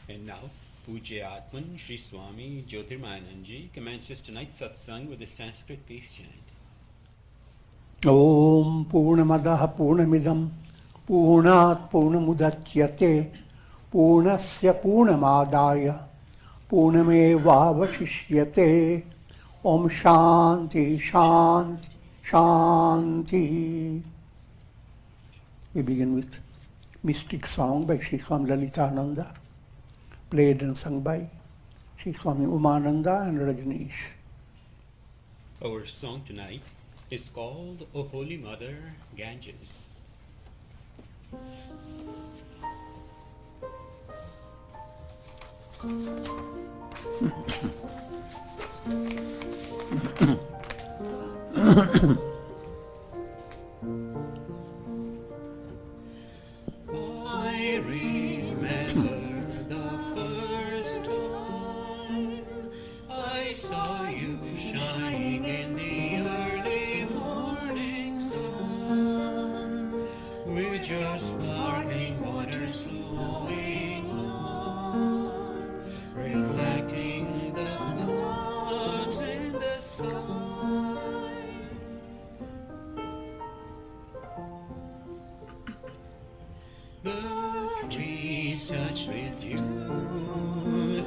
And now, Pujya Atman Sri Swami Jyotirmayananda ji commences tonight's satsang with a Sanskrit-based chant. Om Purnamadaha Purnamidam Purnat Purnamudachyate Purnasya Purnamadaya Purnamevavashishyate. Om Shanti Shanti Shanti. We begin with Mystic Song by Sri Swami Lalitananda, played and sung by Sri Swami Umananda and Rajneesh. Our song tonight is called O Holy Mother Ganges. I remember the first time I saw you shining in the early morning sun, with your sparkling waters flowing on, reflecting the clouds in the sky. The trees touch with you,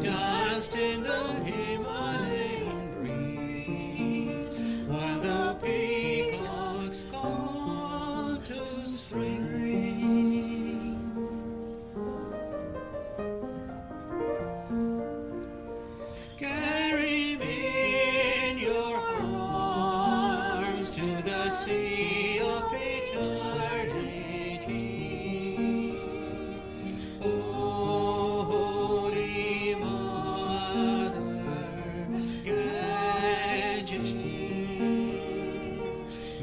dust in the Himalayan breeze, while the peacocks call to spring. Carry me in your arms to the sea of eternity. O Holy Mother Ganges,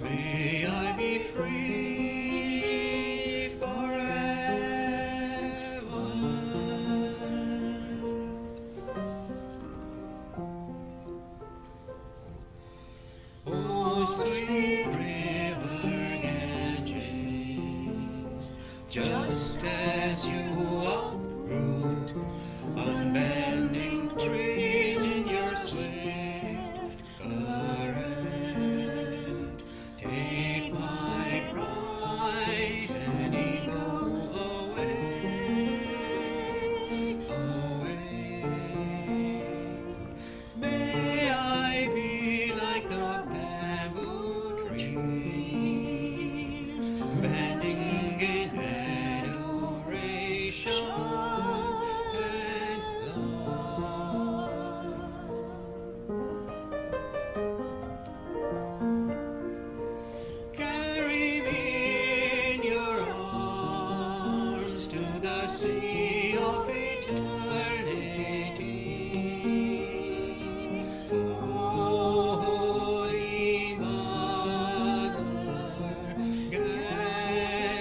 may I be free forever. O sweet river Ganges, just as you uproot unbending trees in your swift current, take my pride and ego away, away. May I be like the bamboo trees, bending in adoration and love. Carry me in your arms to the sea of eternity. O Holy Mother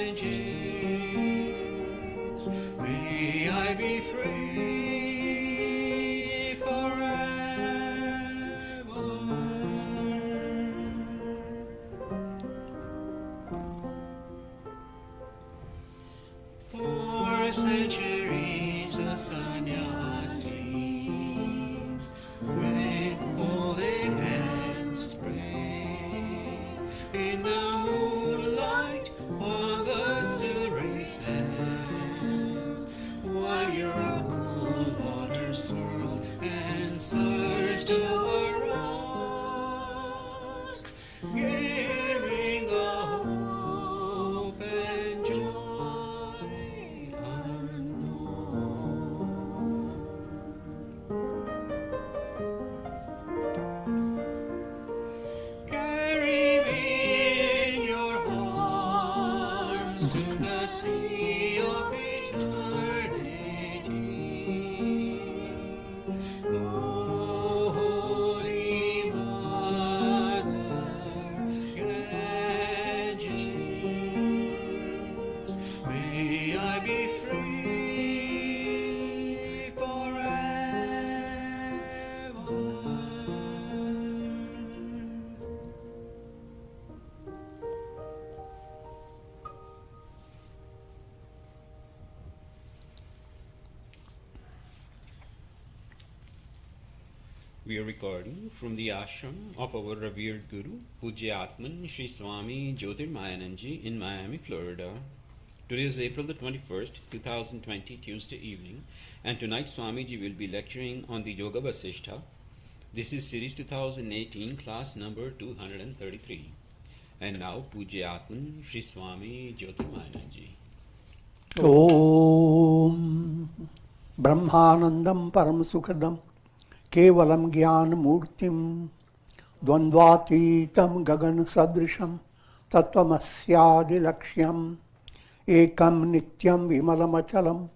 Ganges, may I be free forever. For centuries the sannyasis with folded hands prayed in the moonlight on the silvery sands, while your cool water swirled and surged over rocks, giving a hope and joy unknown. Carry me in your arms to the sea of eternity. We are recording from the ashram of our revered Guru, Pujya Atman Sri Swami Jyotirmayananda in Miami, Florida. Today is April the 21st, 2020, Tuesday evening, and tonight Swamiji will be lecturing on the Yoga Vasistha. This is Series 2018, class number 233. And now, Pujya Atman Sri Swami Jyotirmayananda. Om Brahmanandam Param Sukhadam Kevalam Gyan Murtim Dvandvatitam Gagan Sadrisham Tattvamasya Laksham Ekam Nityam Vimalamachalam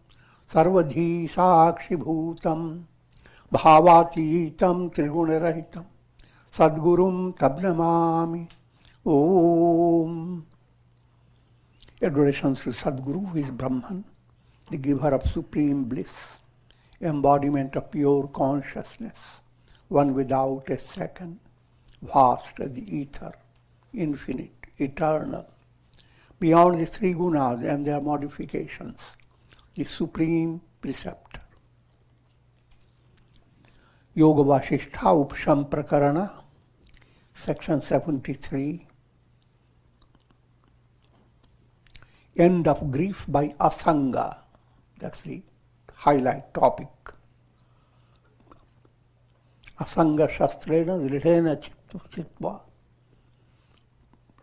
Sarvadhi Sakshi Bhutam Bhavatitam Trigunarahitam Sadgurum Tabnamami Om. Adorations to Sadguru, who is Brahman, the giver of supreme bliss, embodiment of pure consciousness, one without a second, vast as the ether, infinite, eternal, beyond the three gunas and their modifications, the supreme preceptor. Yoga Vasistha Upasham Prakarana, section 73. End of grief by Asanga. That's the highlight topic. Asanga Shastrena Dridhena Chitva.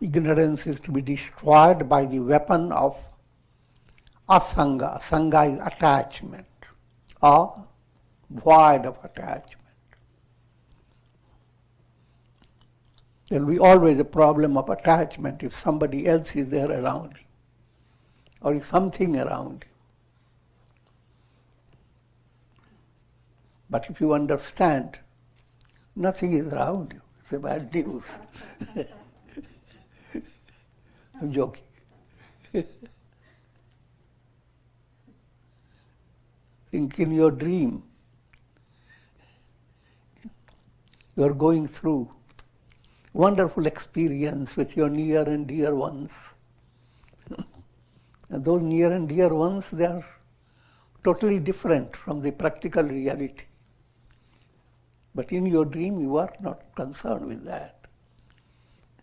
Ignorance is to be destroyed by the weapon of Asanga. Asanga is attachment, or void of attachment. There will be always a problem of attachment if somebody else is there around you, or if something around you. But if you understand, nothing is around you. It's a bad news. I'm joking. Think in your dream, you are going through wonderful experience with your near and dear ones. And those near and dear ones, they are totally different from the practical reality. But in your dream, you are not concerned with that.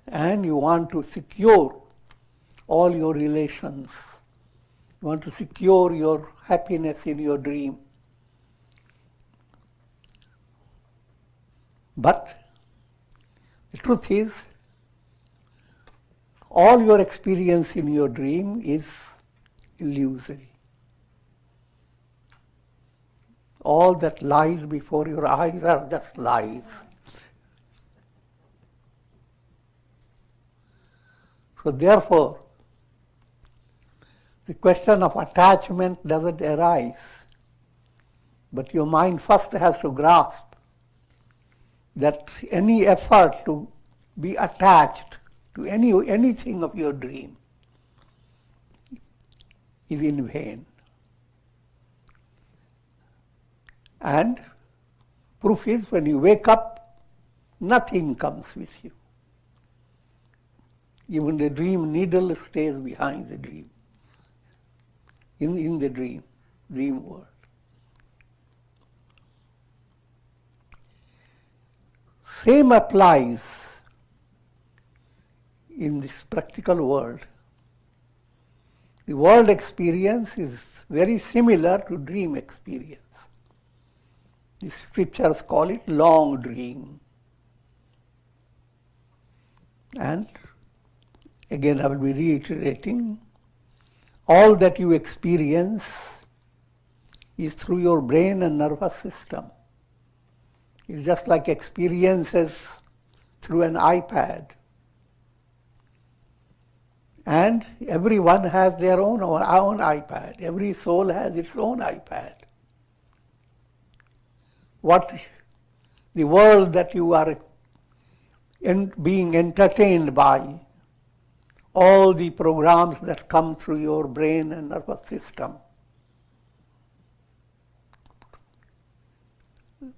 And you want to secure all your relations. You want to secure your happiness in your dream. But the truth is, all your experience in your dream is illusory. All that lies before your eyes are just lies. So therefore, the question of attachment doesn't arise. But your mind first has to grasp that any effort to be attached to anything of your dream is in vain. And proof is, when you wake up, nothing comes with you. Even the dream needle stays behind the dream, in the dream world. Same applies in this practical world. The world experience is very similar to dream experience. The scriptures call it long dream. And again, I will be reiterating, all that you experience is through your brain and nervous system. It's just like experiences through an iPad. And everyone has their own iPad. Every soul has its own iPad. What the world that you are being entertained by, all the programs that come through your brain and nervous system,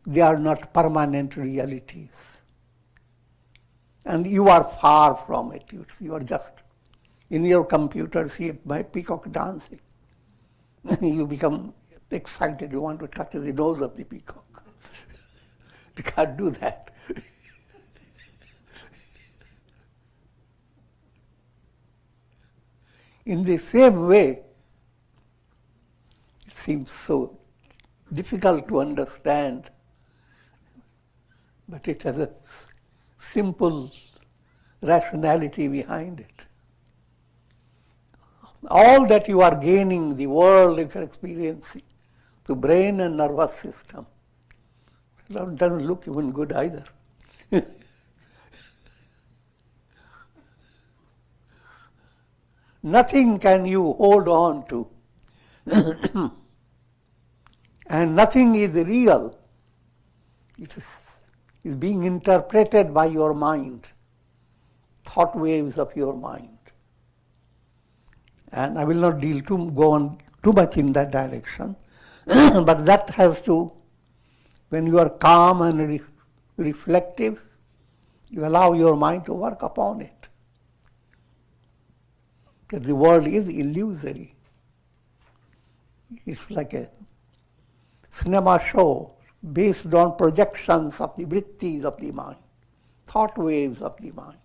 they are not permanent realities. And you are far from it. You are just in your computer, see my peacock dancing. You become excited, you want to touch the nose of the peacock. You can't do that. In the same way, it seems so difficult to understand, but it has a simple rationality behind it. All that you are gaining, the world you are experiencing, the brain and nervous system, it doesn't look even good either. Nothing can you hold on to. And nothing is real. It is being interpreted by your mind, thought waves of your mind. And I will not go on too much in that direction, but that has to, when you are calm and reflective, you allow your mind to work upon it. Because the world is illusory. It's like a cinema show based on projections of the vrittis of the mind, thought waves of the mind.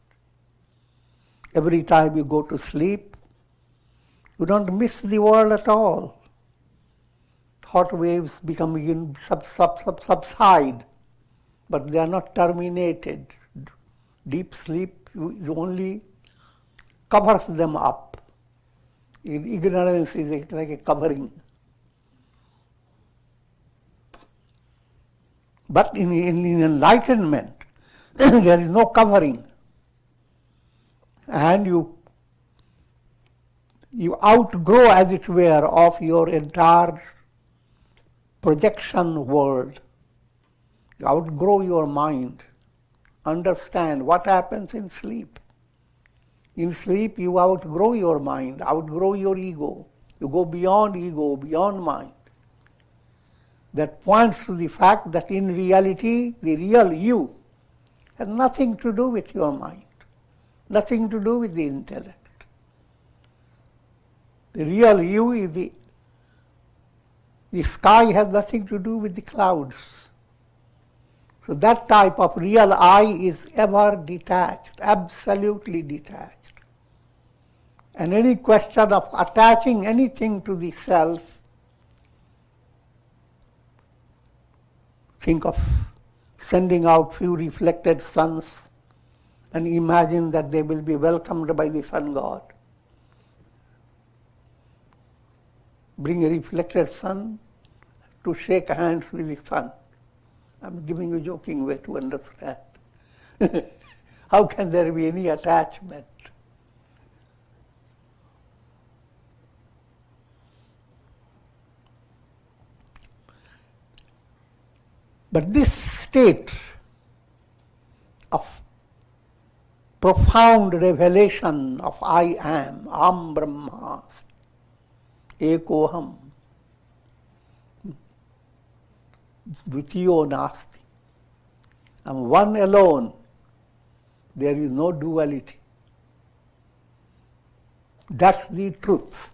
Every time you go to sleep, you don't miss the world at all. Thought waves subside, but they are not terminated. Deep sleep only covers them up. Ignorance is like a covering. But in enlightenment, there is no covering. And you outgrow, as it were, of your entire projection world. You outgrow your mind. Understand what happens in sleep. In sleep, you outgrow your mind, outgrow your ego. You go beyond mind. That points to the fact that in reality, the real you has nothing to do with your mind, nothing to do with the intellect. The real you is the sky has nothing to do with the clouds. So that type of real I is ever detached, absolutely detached. And any question of attaching anything to the self, think of sending out few reflected suns and imagine that they will be welcomed by the sun god. Bring a reflected sun to shake hands with the sun. I'm giving you a joking way to understand. How can there be any attachment? But this state of profound revelation of I am, Aham Brahmasmi, Ekoham, Dvitiyo Nasti. I'm one alone. There is no duality. That's the truth.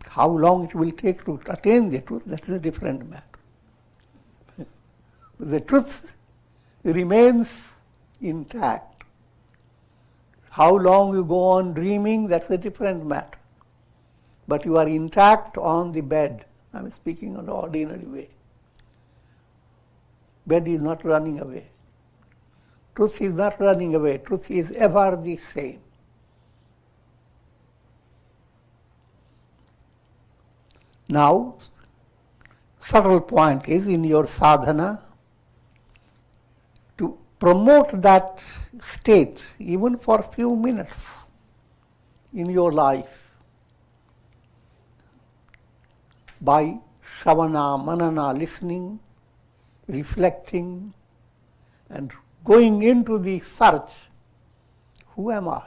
How long it will take to attain the truth, that is a different matter. The truth remains intact. How long you go on dreaming, that's a different matter. But you are intact on the bed. I'm speaking on the ordinary way. Bed is not running away. Truth is not running away. Truth is ever the same. Now, subtle point is in your sadhana to promote that state even for a few minutes in your life by Shravana, Manana, listening, reflecting, and going into the search. Who am I?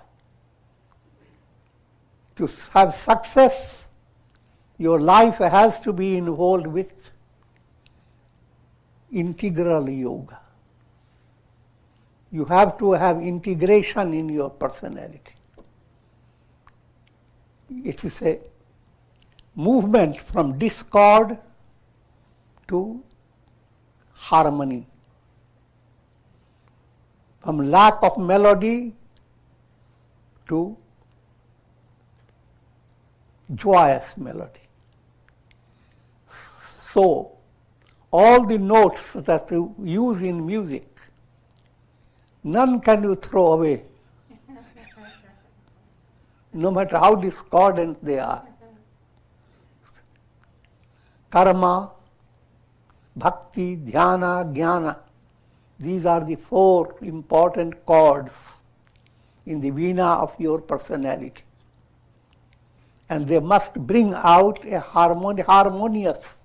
To have success, your life has to be involved with integral yoga. You have to have integration in your personality. It is a movement from discord to harmony. From lack of melody to joyous melody. So, all the notes that you use in music, none can you throw away, no matter how discordant they are. Karma, bhakti, dhyana, jnana, these are the four important chords in the veena of your personality. And they must bring out a harmonious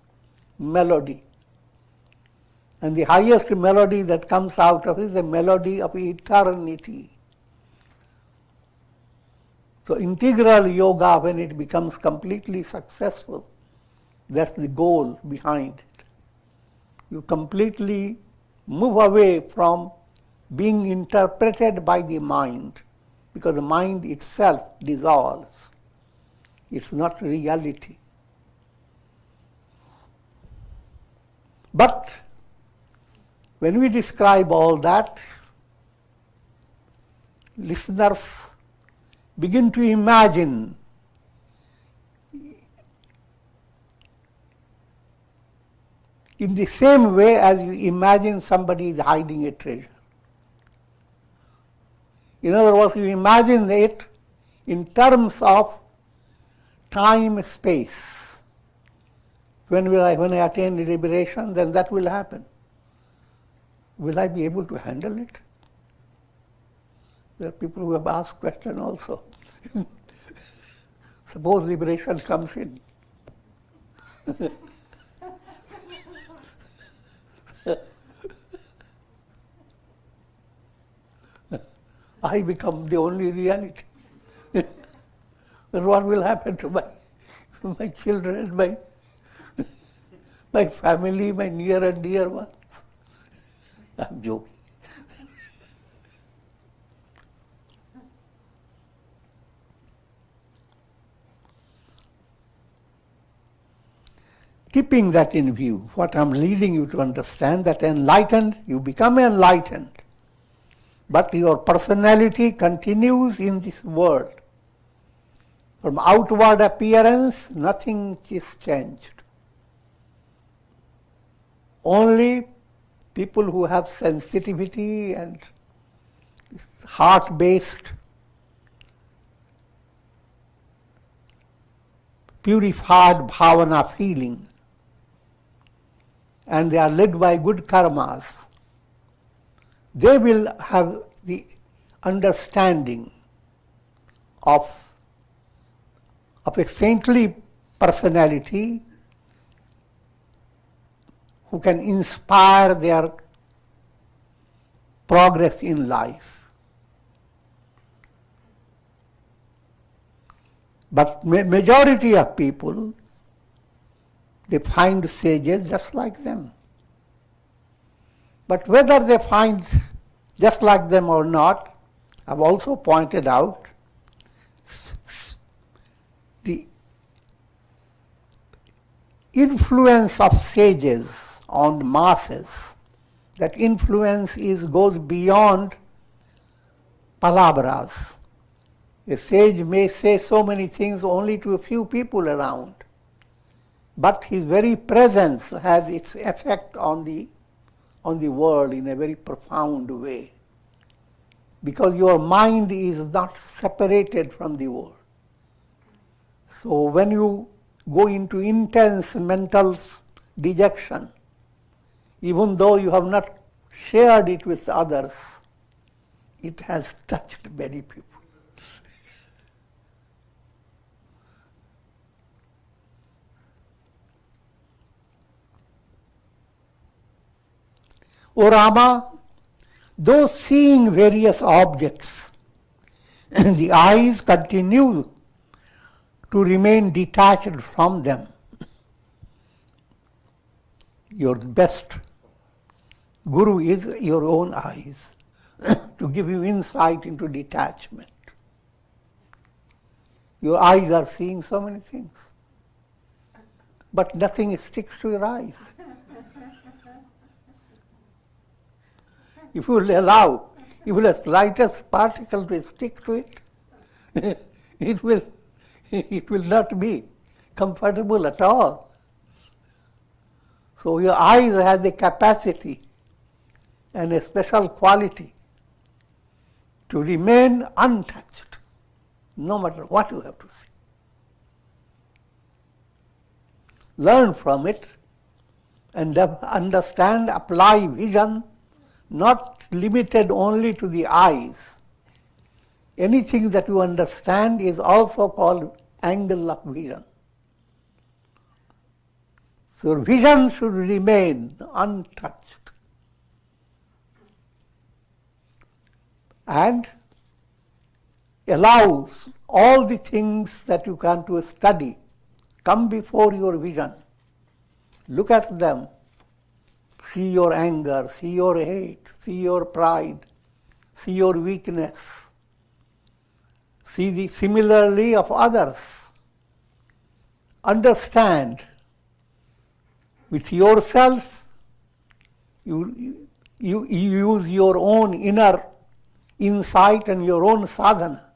melody. And the highest melody that comes out of it is the melody of eternity. So integral yoga, when it becomes completely successful, that's the goal behind it. You completely move away from being interpreted by the mind, because the mind itself dissolves. It's not reality. But when we describe all that, listeners begin to imagine in the same way as you imagine somebody is hiding a treasure. In other words, you imagine it in terms of time, space. When I attain liberation, then that will happen. Will I be able to handle it? There are people who have asked questions also. Suppose liberation comes in. I become the only reality. Then what will happen to my children, my family, my near and dear ones? I'm joking. Keeping that in view, what I'm leading you to understand, that enlightened, you become enlightened, but your personality continues in this world. From outward appearance, nothing is changed. Only people who have sensitivity and heart-based, purified bhavana feeling, and they are led by good karmas, they will have the understanding of a saintly personality who can inspire their progress in life. But majority of people, they find sages just like them. But whether they find just like them or not, I've also pointed out the influence of sages on masses. That influence goes beyond palabras. A sage may say so many things only to a few people around, but his very presence has its effect on the world in a very profound way, because your mind is not separated from the world. So when you go into intense mental dejection, even though you have not shared it with others, it has touched many people. O Rama, though seeing various objects, the eyes continue to remain detached from them. Your best guru is your own eyes to give you insight into detachment. Your eyes are seeing so many things, but nothing sticks to your eyes. If you will allow, if the slightest particle to stick to it, it will not be comfortable at all. So your eyes have the capacity and a special quality to remain untouched, no matter what you have to see. Learn from it and understand, apply vision, not limited only to the eyes. Anything that you understand is also called angle of vision. So vision should remain untouched. And allows all the things that you can to study come before your vision. Look at them. See your anger, see your hate, see your pride, see your weakness. See the similarly of others. Understand with yourself, you use your own inner insight and your own sadhana.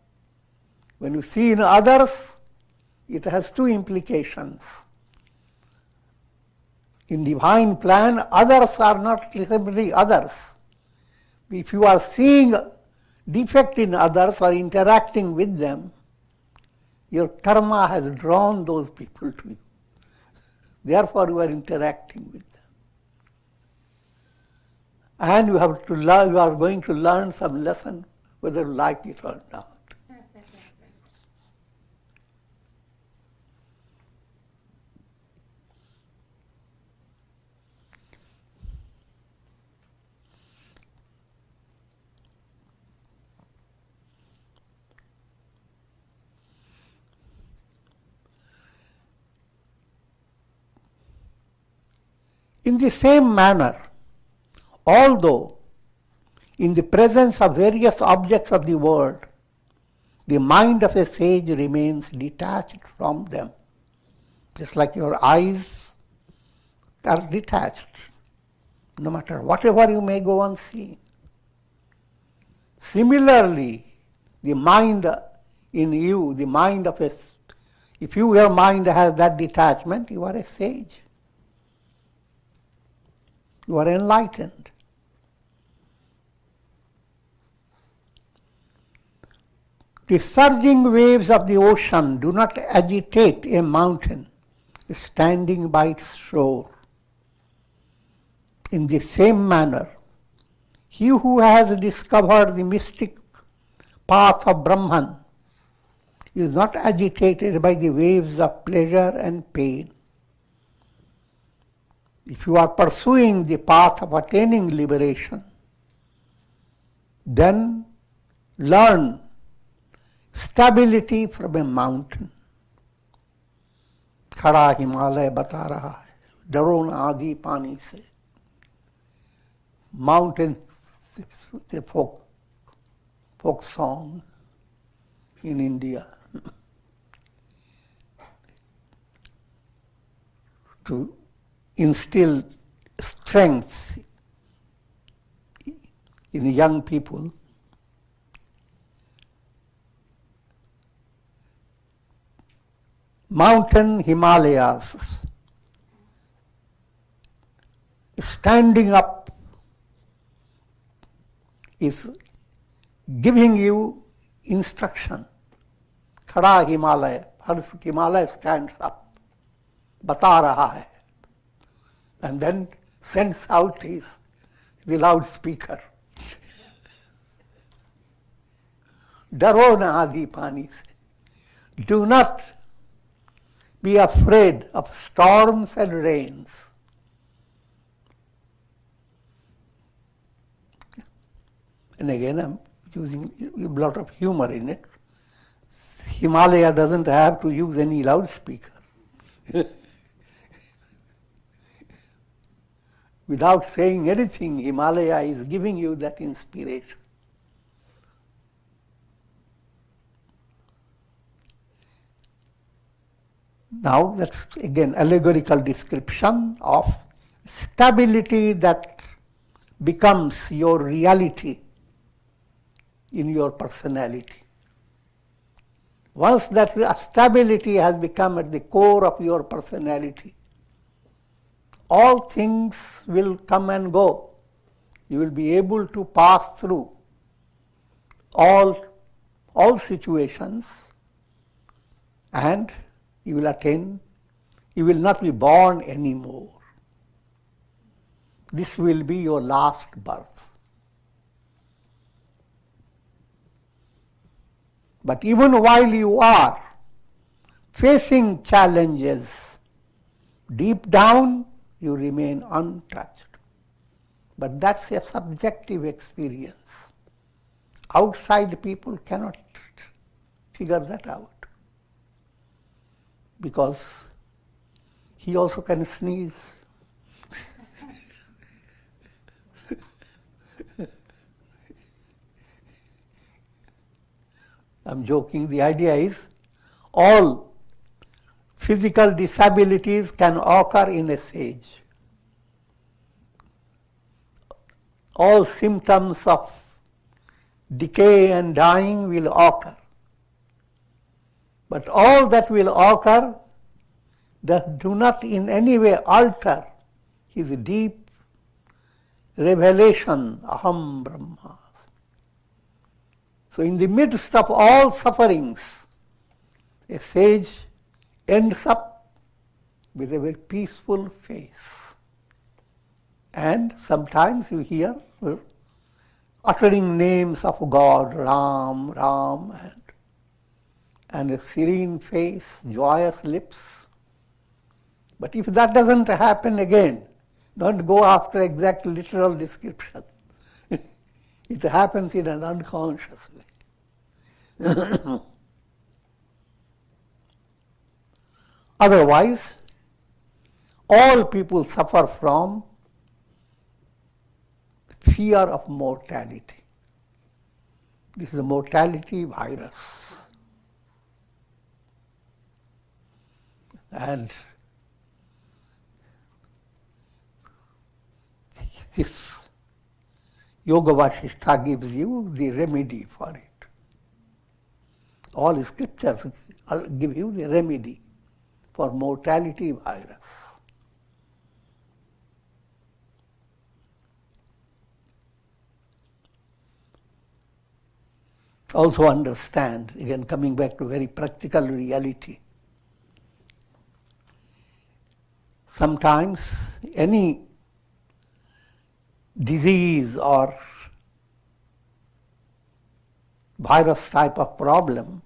When you see in others, it has two implications. In divine plan, others are not simply others. If you are seeing defect in others or interacting with them, your karma has drawn those people to you. Therefore, you are interacting with them. And you have to learn, you are going to learn some lesson, whether you like it or not. In the same manner, although in the presence of various objects of the world, the mind of a sage remains detached from them, just like your eyes are detached, no matter whatever you may go on seeing. Similarly, the mind in you, the mind of if your mind has that detachment, you are a sage. You are enlightened. The surging waves of the ocean do not agitate a mountain standing by its shore. In the same manner, he who has discovered the mystic path of Brahman is not agitated by the waves of pleasure and pain. If you are pursuing the path of attaining liberation, then learn stability from a mountain. खड़ा हिमालय बता रहा है, डरो न आधी पानी से. Mountain, the folk song in India. To instill strength in young people, mountain Himalayas, standing up is giving you instruction. Khada Himalaya, Himalaya stands up, bata raha hai. And then sends out the loudspeaker. Daro na aadhi pani se. Do not be afraid of storms and rains. And again, I'm using a lot of humor in it. Himalaya doesn't have to use any loudspeaker. Without saying anything, Himalaya is giving you that inspiration. Now that's again allegorical description of stability that becomes your reality in your personality. Once that stability has become at the core of your personality, all things will come and go. You will be able to pass through all situations, and you will attain, you will not be born anymore. This will be your last birth. But even while you are facing challenges, deep down you remain untouched. But that's a subjective experience. Outside people cannot figure that out, because he also can sneeze. I'm joking. The idea is all physical disabilities can occur in a sage. All symptoms of decay and dying will occur. But all that will occur do not in any way alter his deep revelation, Aham Brahma. So in the midst of all sufferings, a sage ends up with a very peaceful face. And sometimes you hear uttering names of God, Ram, Ram, and a serene face, joyous lips. But if that doesn't happen again, don't go after exact literal description. It happens in an unconscious way. Otherwise, all people suffer from fear of mortality. This is a mortality virus. And this Yoga Vasistha gives you the remedy for it. All scriptures give you the remedy for mortality virus. Also understand, again coming back to very practical reality, sometimes any disease or virus type of problem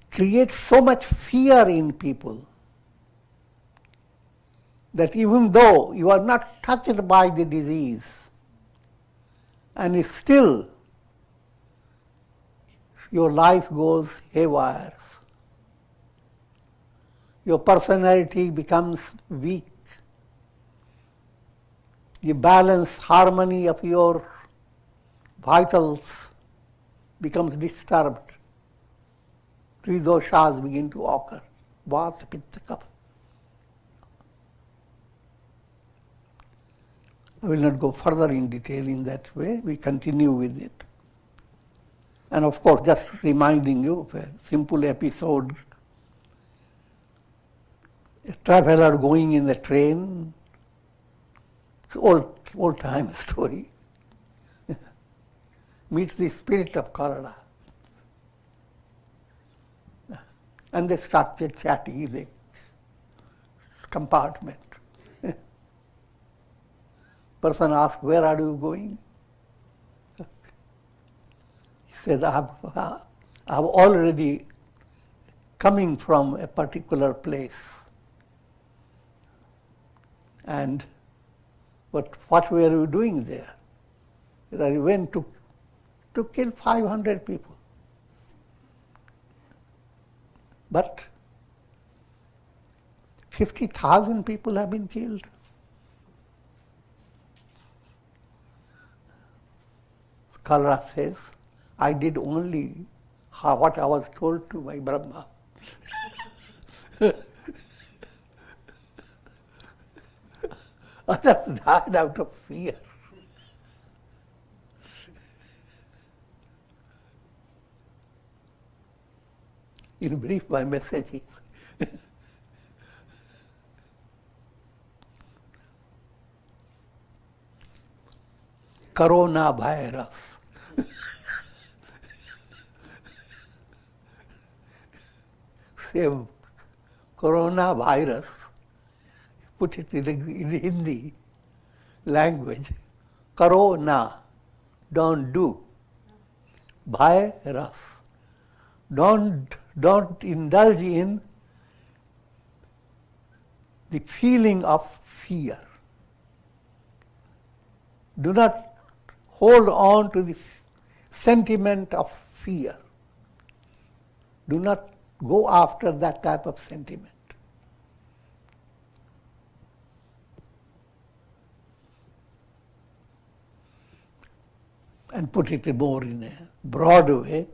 creates so much fear in people that even though you are not touched by the disease, and still your life goes haywire. Your personality becomes weak. The balance, harmony of your vitals becomes disturbed. Three doshas begin to occur. Vata, Pitta, Kapha. I will not go further in detail in that way. We continue with it. And of course, just reminding you of a simple episode. A traveler going in the train, it's an old time story, meets the spirit of Karada. And they start chatting in the compartment. Person asks, where are you going? He says, I have already coming from a particular place. And what were you doing there? I went to kill 500 people. But 50,000 people have been killed. Kalra says, I did only what I was told to by Brahma. Others died out of fear. In brief, my message is coronavirus. Same coronavirus, put it in Hindi language, corona, don't do, virus, don't indulge in the feeling of fear. Do not hold on to the sentiment of fear. Do not go after that type of sentiment. And put it more in a broad way.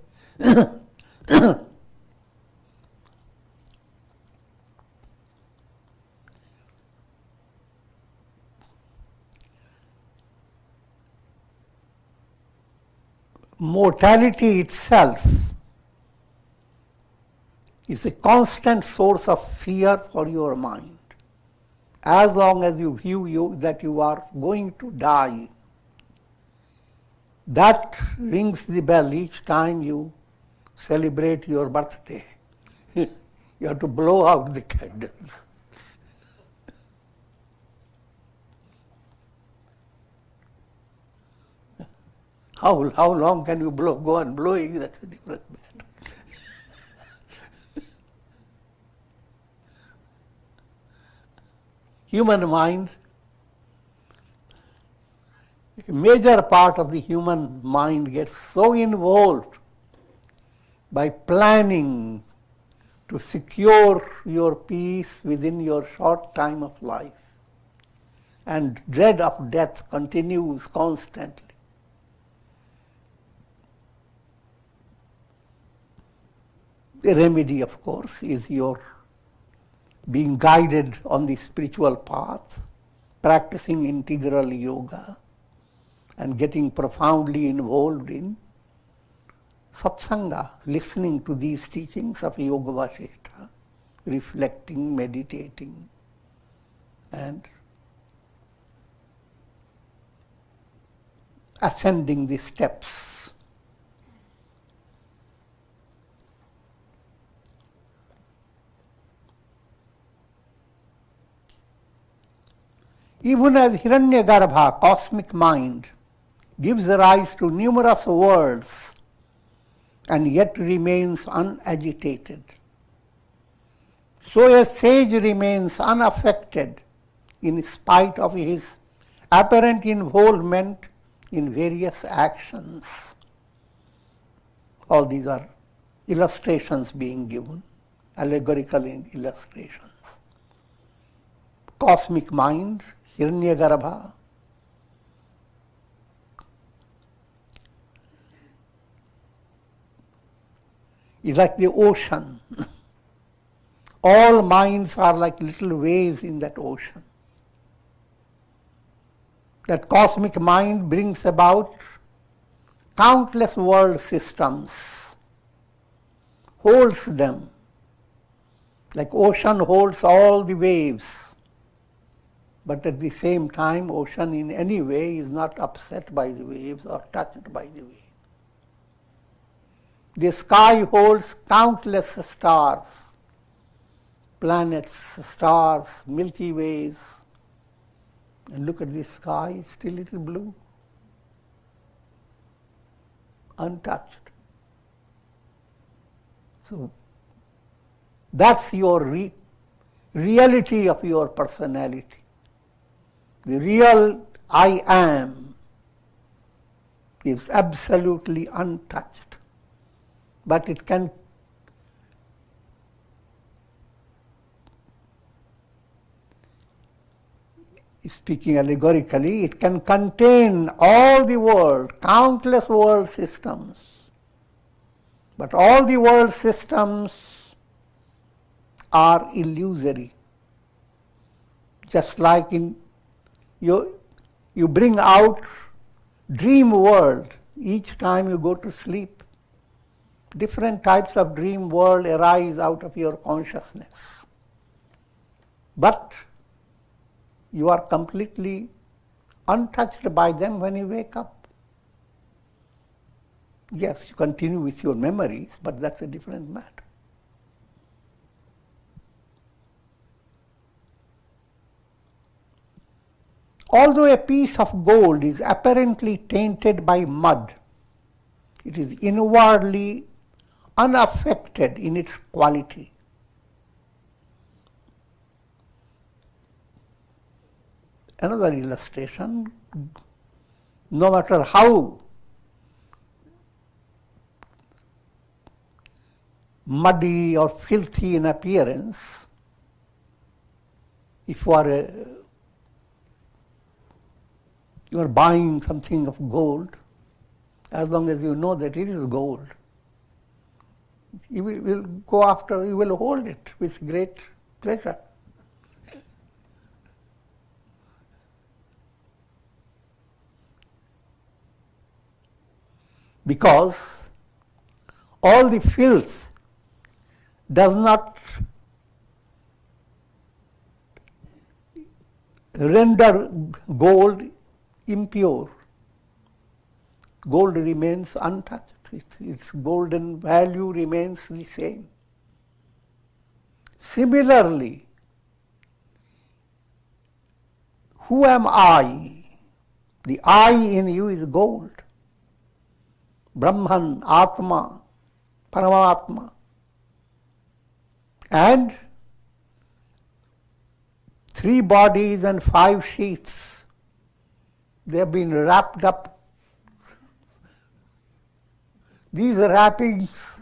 Mortality itself is a constant source of fear for your mind. As long as you view that you are going to die, that rings the bell each time you celebrate your birthday. You have to blow out the candles. How long can you go on blowing? That's a different matter. Human mind, a major part of the human mind gets so involved by planning to secure your peace within your short time of life, and dread of death continues constantly. The remedy, of course, is your being guided on the spiritual path, practicing integral yoga, and getting profoundly involved in satsanga, listening to these teachings of Yoga Vasistha, reflecting, meditating, and ascending the steps. Even as Hiranyagarbha, cosmic mind, gives rise to numerous worlds and yet remains unagitated, so a sage remains unaffected in spite of his apparent involvement in various actions. All these are illustrations being given, allegorical illustrations. Cosmic mind, Hiranyagarbha, is like the ocean. All minds are like little waves in that ocean. That cosmic mind brings about countless world systems, holds them, like ocean holds all the waves. But at the same time, ocean in any way is not upset by the waves or touched by the waves. The sky holds countless stars, planets, stars, Milky Ways. And look at the sky, still it is blue, untouched. So that's your reality of your personality. The real I am is absolutely untouched, but it can speaking allegorically, it can contain all the world, countless world systems. But all the world systems are illusory. Just like in You bring out dream world each time you go to sleep. Different types of dream world arise out of your consciousness. But you are completely untouched by them when you wake up. Yes, you continue with your memories, but that's a different matter. Although a piece of gold is apparently tainted by mud, it is inwardly unaffected in its quality. Another illustration, no matter how muddy or filthy in appearance, if you are buying something of gold, as long as you know that it is gold, you will go after, you will hold it with great pleasure. Because all the filth does not render gold impure. Gold remains untouched. Its golden value remains the same. Similarly, who am I? The I in you is gold. Brahman, Atma, Paramatma. And 3 bodies and 5 sheaths, they have been wrapped up. These wrappings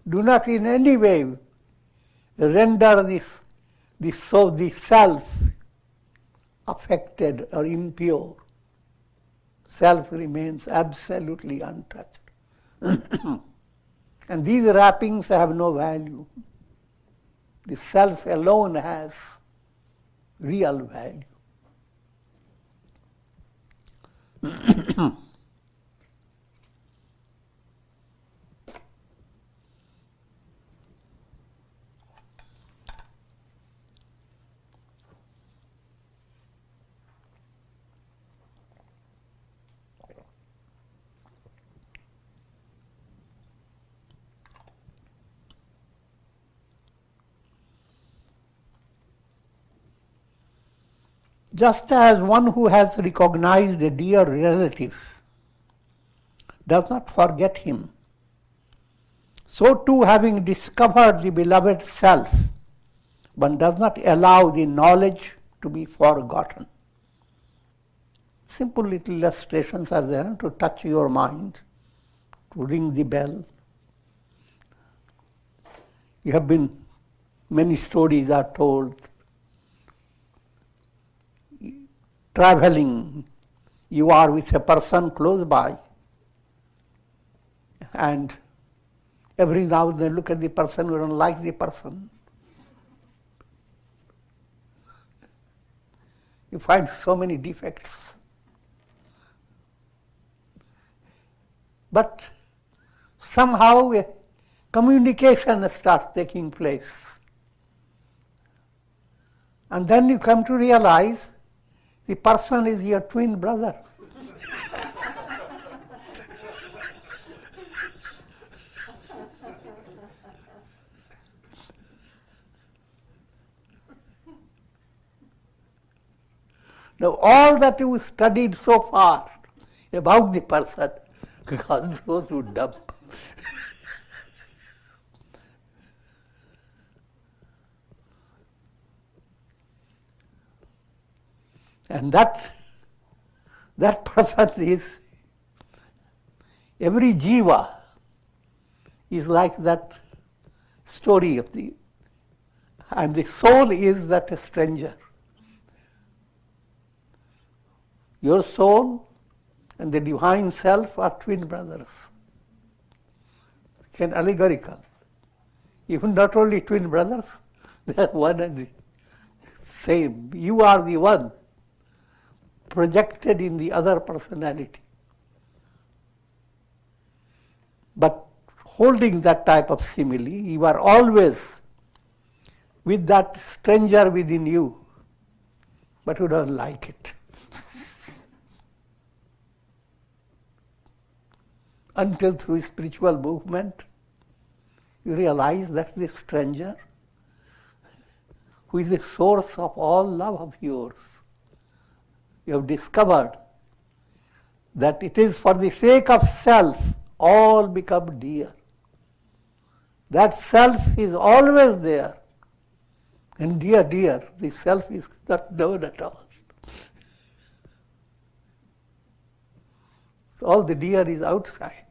do not in any way render the self affected or impure. Self remains absolutely untouched. And these wrappings have no value. The self alone has real value. Just as one who has recognized a dear relative does not forget him, so too, having discovered the beloved self, one does not allow the knowledge to be forgotten. Simple little illustrations are there to touch your mind, to ring the bell. Many stories are told. Traveling, you are with a person close by, and every now and then look at the person, you don't like the person. You find so many defects. But somehow a communication starts taking place. And then you come to realize the person is your twin brother. Now, all that you studied so far about the person goes to dump. And that person is, every jiva is like that story of and the soul is that stranger. Your soul and the divine self are twin brothers. It's an allegorical. Even not only twin brothers, they are one and the same. You are the one projected in the other personality. But holding that type of simile, you are always with that stranger within you, but you don't like it. Until through spiritual movement, you realize that's the stranger who is the source of all love of yours. You have discovered that it is for the sake of self all become dear. That self is always there. And dear, the self is not known at all. So all the dear is outside.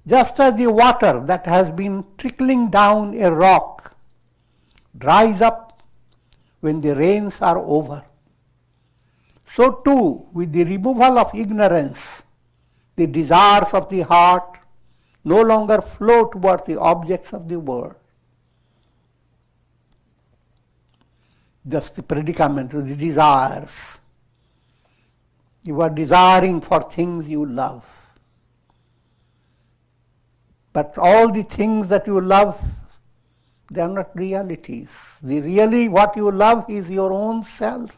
Just as the water that has been trickling down a rock dries up when the rains are over, so too with the removal of ignorance, the desires of the heart no longer flow towards the objects of the world. Thus the predicament of the desires. You are desiring for things you love. But all the things that you love, they are not realities. Really what you love is your own self.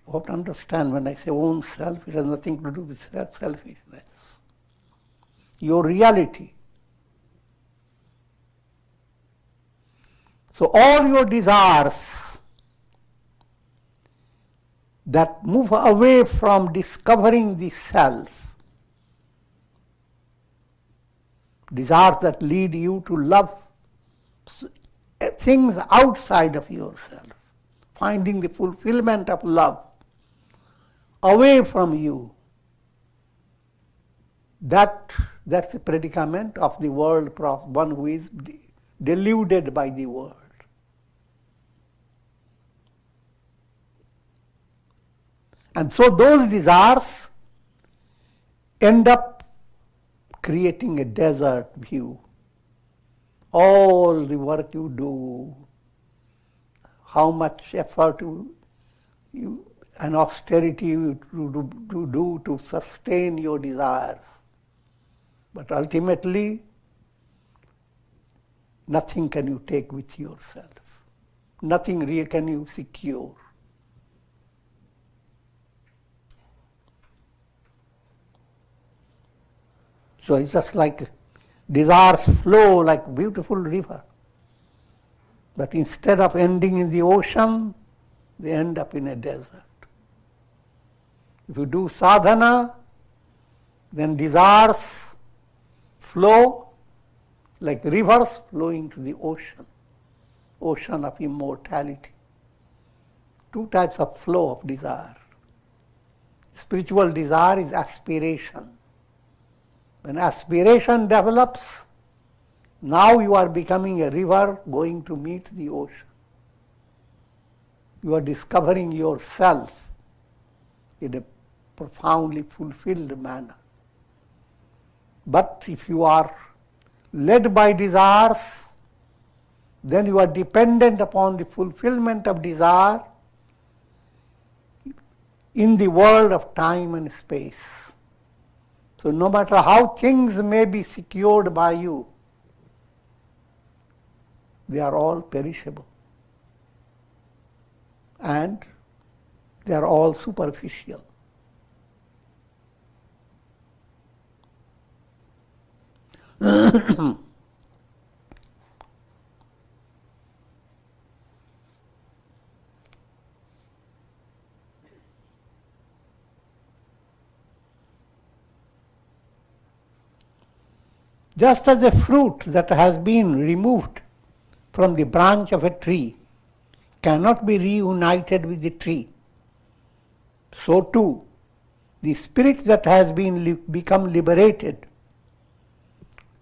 You have to understand when I say own self, it has nothing to do with selfishness. Your reality. So all your desires that move away from discovering the self, desires that lead you to love things outside of yourself, finding the fulfillment of love away from you. That's the predicament of the world, one who is deluded by the world. And so those desires end up creating a desert view. All the work you do, how much effort and austerity you do to sustain your desires. But ultimately, nothing can you take with yourself. Nothing real can you secure. So it's just like desires flow like beautiful river. But instead of ending in the ocean, they end up in a desert. If you do sadhana, then desires flow like rivers flowing to the ocean of immortality. Two types of flow of desire. Spiritual desire is aspiration. When aspiration develops, now you are becoming a river going to meet the ocean. You are discovering yourself in a profoundly fulfilled manner. But if you are led by desires, then you are dependent upon the fulfillment of desire in the world of time and space. So no matter how things may be secured by you, they are all perishable. And they are all superficial. Just as a fruit that has been removed from the branch of a tree cannot be reunited with the tree, so too the spirit that has become liberated,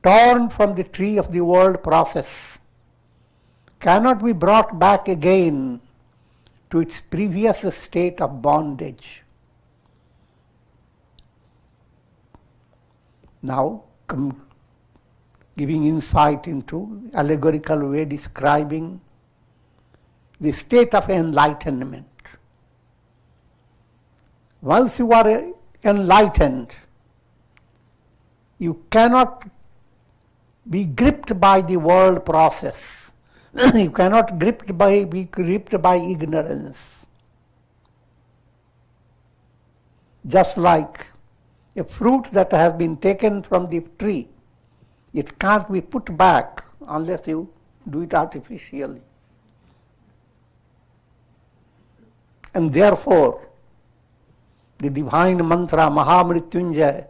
torn from the tree of the world process, cannot be brought back again to its previous state of bondage. Now, giving insight into allegorical way describing the state of enlightenment. Once you are enlightened, you cannot be gripped by the world process. You cannot be gripped by ignorance. Just like a fruit that has been taken from the tree, it can't be put back unless you do it artificially. And therefore, the divine mantra Mahamrityunjaya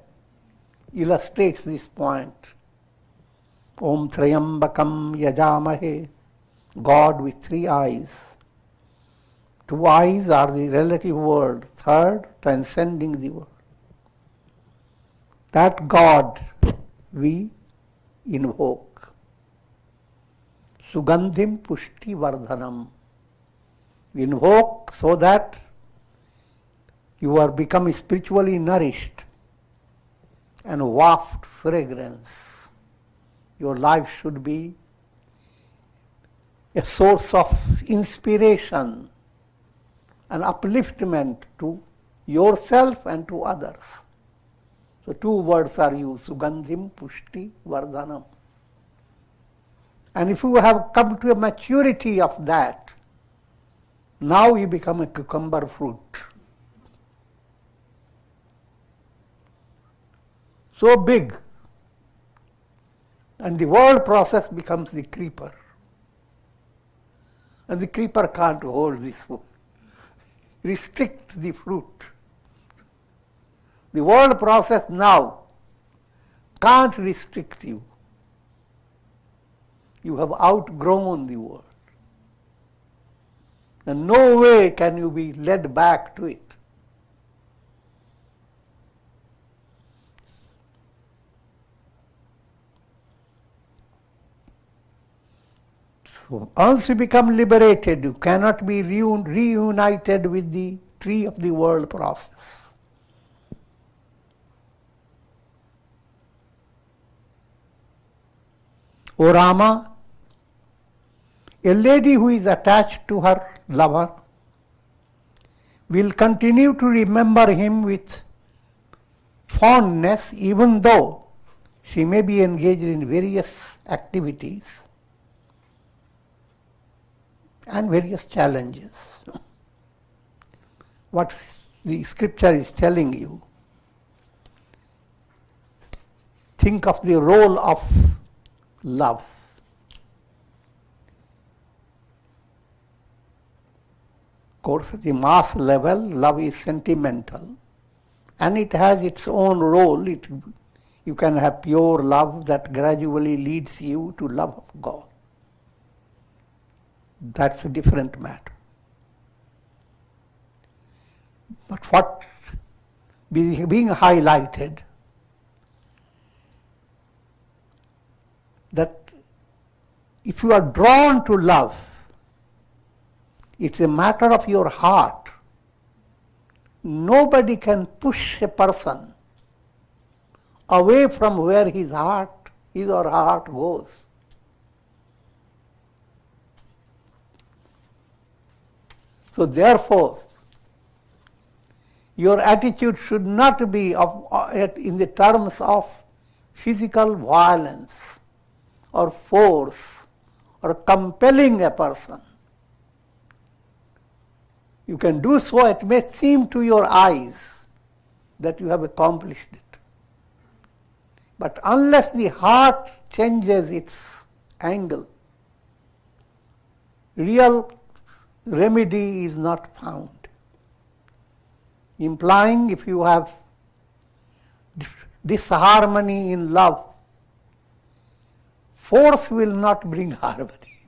illustrates this point. Om Trayambakam Yajamahe, God with three eyes. Two eyes are the relative world, third transcending the world. That God we invoke. Sugandhim Pushti Vardhanam. We invoke so that you are become spiritually nourished and waft fragrance. Your life should be a source of inspiration and upliftment to yourself and to others. So two words are used, Sugandhim Pushti Vardhanam. And if you have come to a maturity of that, now you become a cucumber fruit. So big, and the world process becomes the creeper. And the creeper can't hold this fruit, restrict the fruit. The world process now can't restrict you. You have outgrown the world. And no way can you be led back to it. So once you become liberated, you cannot be reunited with the tree of the world process. O Rama, a lady who is attached to her lover will continue to remember him with fondness even though she may be engaged in various activities and various challenges. What the scripture is telling you, think of the role of love. Of course, at the mass level, love is sentimental and it has its own role. You can have pure love that gradually leads you to love of God. That's a different matter. But what being highlighted, that if you are drawn to love, it's a matter of your heart. Nobody can push a person away from where his or her heart goes. So therefore, your attitude should not be in the terms of physical violence or force or compelling a person. You can do so, it may seem to your eyes that you have accomplished it. But unless the heart changes its angle, real remedy is not found. Implying if you have disharmony in love, force will not bring harmony.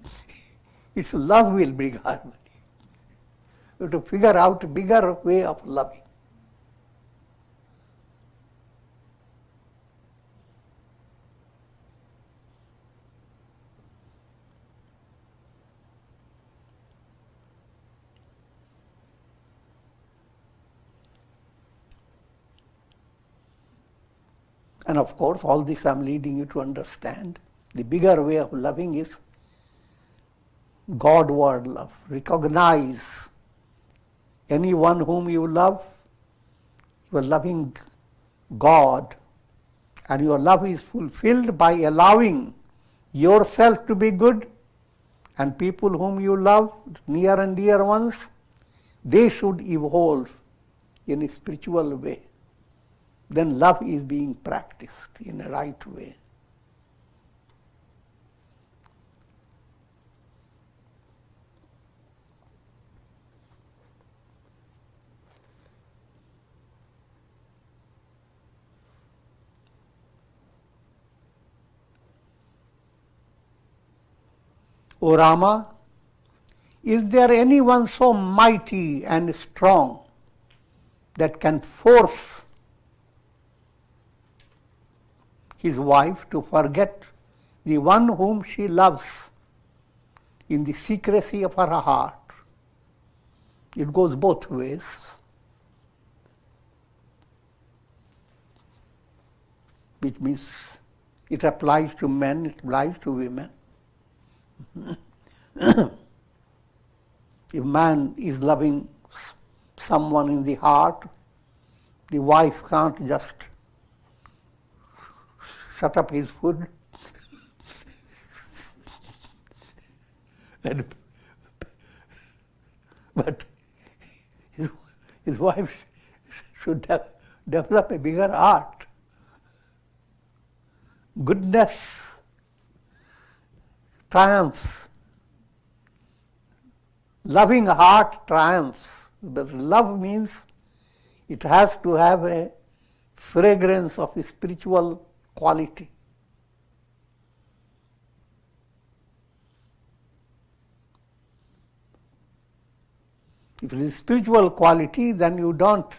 It's love will bring harmony. You have to figure out a bigger way of loving. And of course, all this I'm leading you to understand. The bigger way of loving is Godward love. Recognize anyone whom you love, you are loving God, and your love is fulfilled by allowing yourself to be good, and people whom you love, near and dear ones, they should evolve in a spiritual way. Then love is being practiced in a right way. O Rama, is there anyone so mighty and strong that can force his wife to forget the one whom she loves in the secrecy of her heart? It goes both ways. Which means it applies to men, it applies to women. If man is loving someone in the heart, the wife can't just shut up his food but his wife should develop a bigger heart. Goodness triumphs. Loving heart triumphs. But love means it has to have a fragrance of a spiritual quality. If it is spiritual quality, then you don't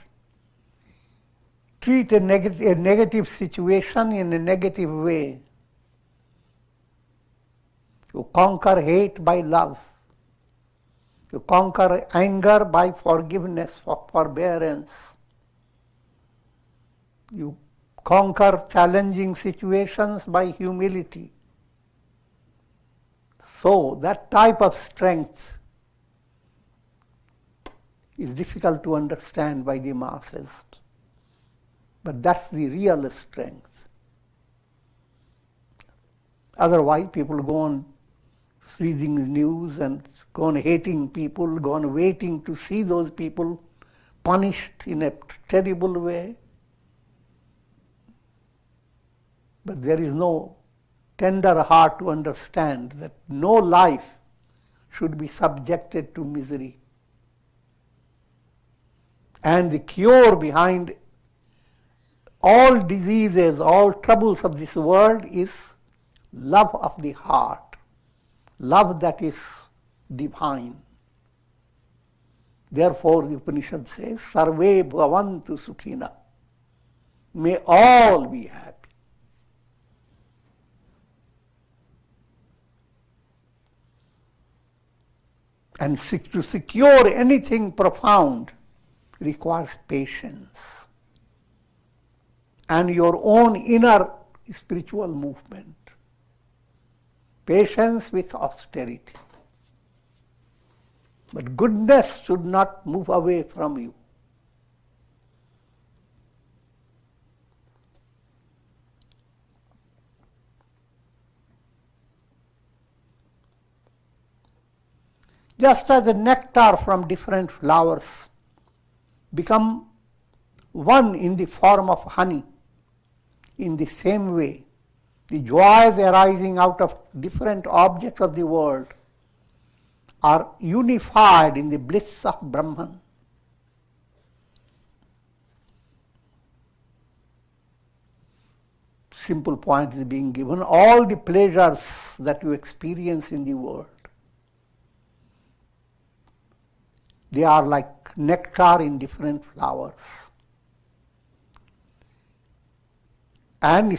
treat a negative situation in a negative way. You conquer hate by love. You conquer anger by forgiveness, forbearance. You conquer challenging situations by humility. So that type of strength is difficult to understand by the masses. But that's the real strength. Otherwise, people go on reading the news and go on hating people, go on waiting to see those people punished in a terrible way. But there is no tender heart to understand that no life should be subjected to misery. And the cure behind all diseases, all troubles of this world is love of the heart, love that is divine. Therefore, the Upanishad says, Sarve bhavantu sukhina. May all be happy. And to secure anything profound requires patience and your own inner spiritual movement. Patience with austerity. But goodness should not move away from you. Just as the nectar from different flowers become one in the form of honey, in the same way, the joys arising out of different objects of the world are unified in the bliss of Brahman. Simple point is being given. All the pleasures that you experience in the world, they are like nectar in different flowers. And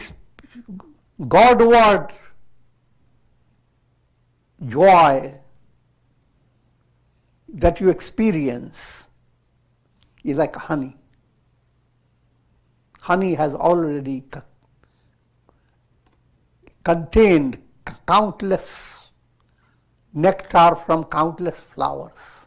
Godward joy that you experience is like honey. Honey has already contained countless nectar from countless flowers.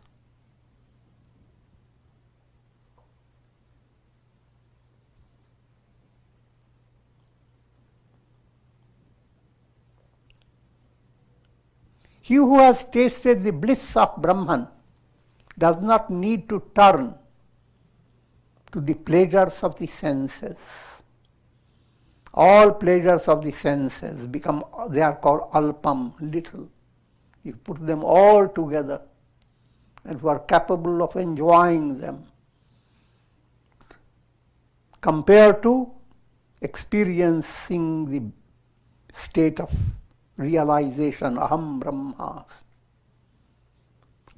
He who has tasted the bliss of Brahman does not need to turn to the pleasures of the senses. All pleasures of the senses they are called alpam, little. You put them all together and you are capable of enjoying them. Compared to experiencing the state of realization, aham brahmasmi.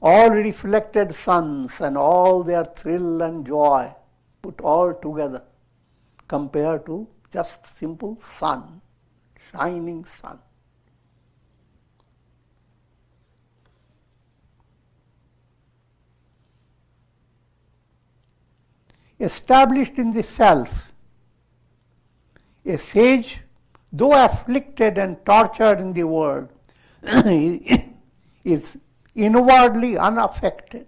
All reflected suns and all their thrill and joy put all together compared to just simple sun, shining sun. Established in the self, a sage, though afflicted and tortured in the world, is inwardly unaffected.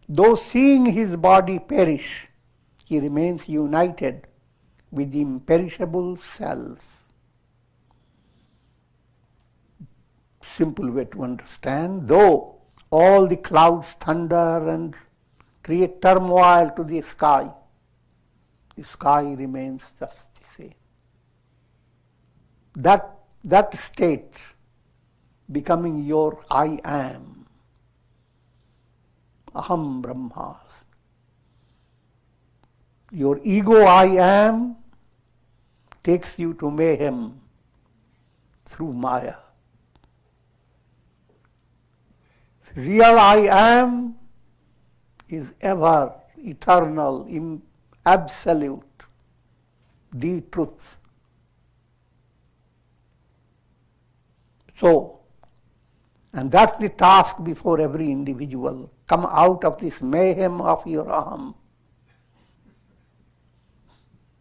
Though seeing his body perish, he remains united with the imperishable self. Simple way to understand, though all the clouds thunder and create turmoil to the sky remains just the same. That state becoming your I am, aham brahmasmi. Your ego I am takes you to mayhem through Maya. Real I am is ever eternal, absolute, the truth. So, and that's the task before every individual. Come out of this mayhem of your aham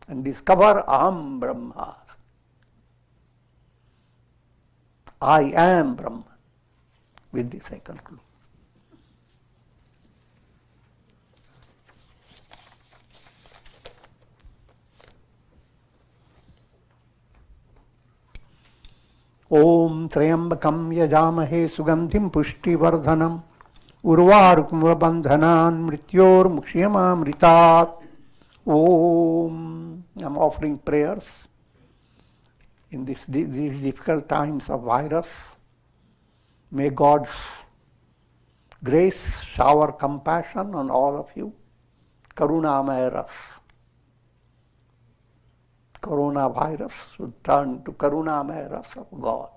and discover aham brahmasmi. I am Brahman. With this I conclude. Om Trayambakam Yajamahe Sugandhim Pushtivardhanam Urvarukmabandhanan Mrityor Mukshiyamamritat. Om. I'm offering prayers in these difficult times of virus. May God's grace shower compassion on all of you. Karunamaya ras. Coronavirus should turn to Karunamaya ras of God.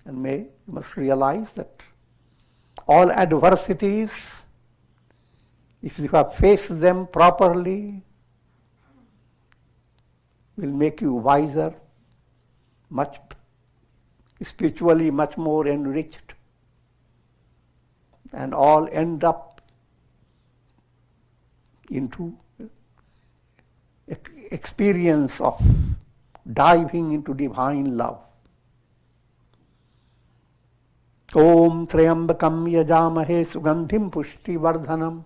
And you must realize that all adversities, if you have faced them properly, will make you wiser, much spiritually much more enriched, and all end up into experience of diving into divine love. Om Trayambakam Yajamahe Sugandhim Pushtivardhanam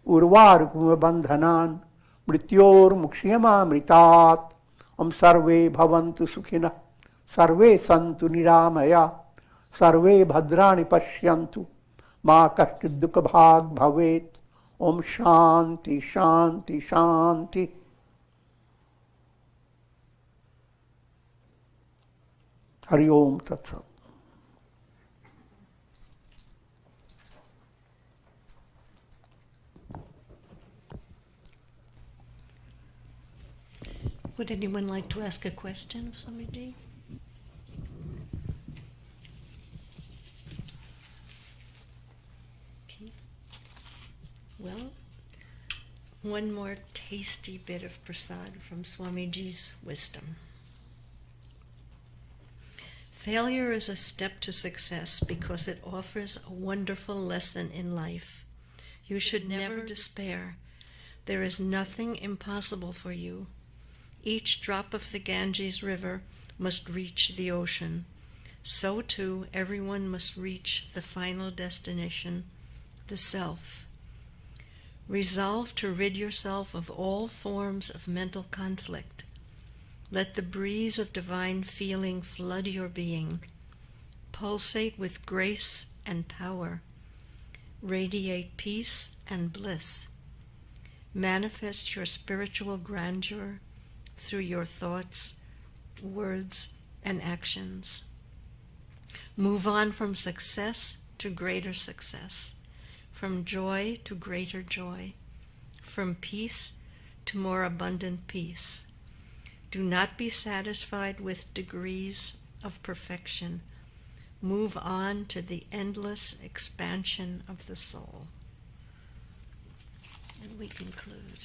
Urvarukmabandhanan Mrityor Mukshiyamamritat. Om Sarve Bhavantu Sukhina Sarve Santu Niramaya Sarve Bhadrani Pashyantu Ma Kashchid Dukha Bhag Bhavet. Om Shanti Shanti Shanti. Hari Om Tat Sat. Would anyone like to ask a question of Swamiji? Okay. Well, one more tasty bit of prasad from Swamiji's wisdom. Failure is a step to success because it offers a wonderful lesson in life. You should never despair. There is nothing impossible for you. Each drop of the Ganges River must reach the ocean. So too, everyone must reach the final destination, the self. Resolve to rid yourself of all forms of mental conflict. Let the breeze of divine feeling flood your being. Pulsate with grace and power. Radiate peace and bliss. Manifest your spiritual grandeur through your thoughts, words, and actions. Move on from success to greater success, from joy to greater joy, from peace to more abundant peace. Do not be satisfied with degrees of perfection. Move on to the endless expansion of the soul. And we conclude.